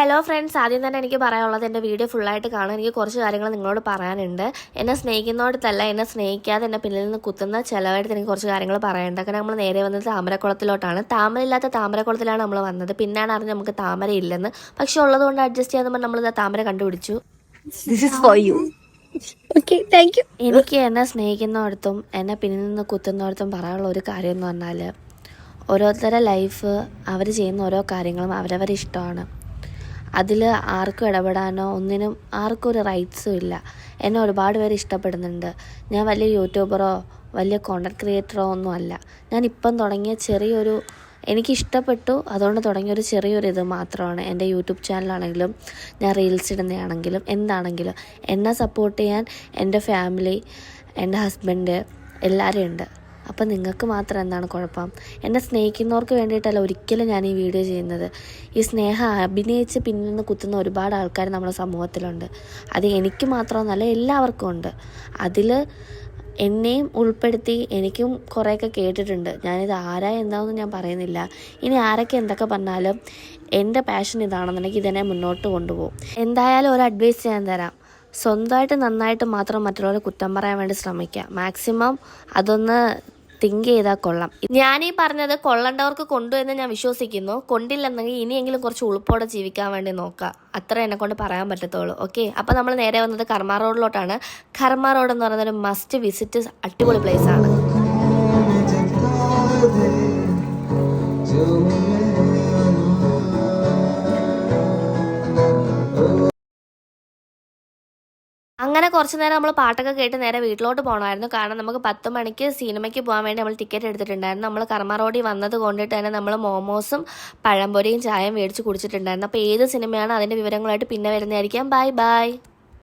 Hello friends, ആദ്യം തന്നെ എനിക്ക് പറയാനുള്ളത് എൻ്റെ വീഡിയോ ഫുള്ളായിട്ട് കാണാൻ എനിക്ക് കുറച്ച് കാര്യങ്ങൾ നിങ്ങളോട് പറയാനുണ്ട്. എന്നെ സ്നേഹിക്കുന്നോടത്തല്ല, എന്നെ സ്നേഹിക്കാതെ എന്നെ പിന്നിൽ നിന്ന് കുത്തുന്ന ചിലവായിട്ട് എനിക്ക് കുറച്ച് കാര്യങ്ങൾ പറയാനുണ്ട്. കാരണം നമ്മൾ നേരെ വന്നത് താമരക്കുളത്തിലോട്ടാണ്. താമരയില്ലാത്ത താമരക്കുളത്തിലാണ് നമ്മൾ വന്നത്. പിന്നാണ് അറിഞ്ഞ് നമുക്ക് താമര ഇല്ലെന്ന്. പക്ഷെ ഉള്ളതുകൊണ്ട് അഡ്ജസ്റ്റ് ചെയ്യാൻ നമ്മൾ താമര കണ്ടുപിടിച്ചു. എനിക്ക് എന്നെ സ്നേഹിക്കുന്നിടത്തും എന്നെ പിന്നിൽ നിന്ന് കുത്തുന്നിടത്തും പറയാനുള്ള ഒരു കാര്യം എന്ന് പറഞ്ഞാൽ, ഓരോരുത്തരുടെ ലൈഫ് അവർ ചെയ്യുന്ന ഓരോ കാര്യങ്ങളും അവരവരുടെ ഇഷ്ടമാണ്. അതിൽ ആർക്കും ഇടപെടാനോ ഒന്നിനും ആർക്കും ഒരു റൈറ്റ്സും ഇല്ല. എന്നെ ഒരുപാട് പേര് ഇഷ്ടപ്പെടുന്നുണ്ട്. ഞാൻ വലിയ യൂട്യൂബറോ വലിയ കോണ്ടൻറ് ക്രിയേറ്ററോ ഒന്നും അല്ല. ഞാനിപ്പം തുടങ്ങിയ ചെറിയൊരു എനിക്കിഷ്ടപ്പെട്ടു, അതുകൊണ്ട് തുടങ്ങിയൊരു ചെറിയൊരു മാത്രമാണ് എൻ്റെ യൂട്യൂബ് ചാനലാണെങ്കിലും ഞാൻ റീൽസ് ഇടുന്നതാണെങ്കിലും എന്താണെങ്കിലും എന്നെ സപ്പോർട്ട് ചെയ്യാൻ എൻ്റെ ഫാമിലി, എൻ്റെ ഹസ്ബൻഡ് എല്ലാവരും ഉണ്ട്. അപ്പം നിങ്ങൾക്ക് മാത്രം എന്താണ് കുഴപ്പം? എന്നെ സ്നേഹിക്കുന്നവർക്ക് വേണ്ടിയിട്ടല്ല ഒരിക്കലും ഞാൻ ഈ വീഡിയോ ചെയ്യുന്നത്. ഈ സ്നേഹം അഭിനയിച്ച് പിന്നിൽ നിന്ന് കുത്തുന്ന ഒരുപാട് ആൾക്കാർ നമ്മുടെ സമൂഹത്തിലുണ്ട്. അത് എനിക്ക് മാത്രമൊന്നുമല്ല, എല്ലാവർക്കും ഉണ്ട്. അതിൽ എന്നെയും ഉൾപ്പെടുത്തി എനിക്കും കുറേയൊക്കെ കേട്ടിട്ടുണ്ട്. ഞാനിത് ആരാ എന്താണെന്ന് ഞാൻ പറയുന്നില്ല. ഇനി ആരൊക്കെ എന്തൊക്കെ പറഞ്ഞാലും എൻ്റെ പാഷൻ ഇതാണെന്നുണ്ടെങ്കിൽ ഇതെന്നെ മുന്നോട്ട് കൊണ്ടുപോകും. എന്തായാലും ഒരു അഡ്വൈസ് ഞാൻ തരാം. സ്വന്തമായിട്ട് നന്നായിട്ട് മാത്രം മറ്റുള്ളവരെ കുറ്റം പറയാൻ വേണ്ടി ശ്രമിക്കുക. മാക്സിമം അതൊന്ന് തിങ്ക് ചെയ്താൽ കൊള്ളാം. ഞാനീ പറഞ്ഞത് കൊള്ളേണ്ടവർക്ക് കൊണ്ടു എന്ന് ഞാൻ വിശ്വസിക്കുന്നു. കൊണ്ടില്ലെന്നെങ്കിൽ ഇനിയെങ്കിലും കുറച്ച് ഉളുപ്പോടെ ജീവിക്കാൻ വേണ്ടി നോക്കുക. അത്ര എന്നെ കൊണ്ട് പറയാൻ പറ്റത്തുള്ളൂ. ഓക്കെ, അപ്പോൾ നമ്മൾ നേരെ വന്നത് കർമ്മ റോഡിലോട്ടാണ്. കർമ്മ റോഡ് എന്ന് പറയുന്നത് ഒരു മസ്റ്റ് വിസിറ്റ് അടിപൊളി പ്ലേസ് ആണ്. അങ്ങനെ കുറച്ച് നേരം നമ്മൾ പാട്ടൊക്കെ കേട്ട് നേരെ വീട്ടിലോട്ട് പോകണമായിരുന്നു. കാരണം നമുക്ക് 10 മണിക്ക് സിനിമയ്ക്ക് പോകാൻ വേണ്ടി നമ്മൾ ടിക്കറ്റ് എടുത്തിട്ടുണ്ടായിരുന്നു. നമ്മൾ കർമ്മ റോഡിൽ വന്നത് കൊണ്ടിട്ട് തന്നെ നമ്മൾ മോമോസും പഴംപൊരിയും ചായയും മേടിച്ച് കുടിച്ചിട്ടുണ്ടായിരുന്നു. അപ്പോൾ ഏത് സിനിമയാണ് അതിൻ്റെ വിവരങ്ങളായിട്ട് പിന്നെ വരുന്നതായിരിക്കാം. Bye bye.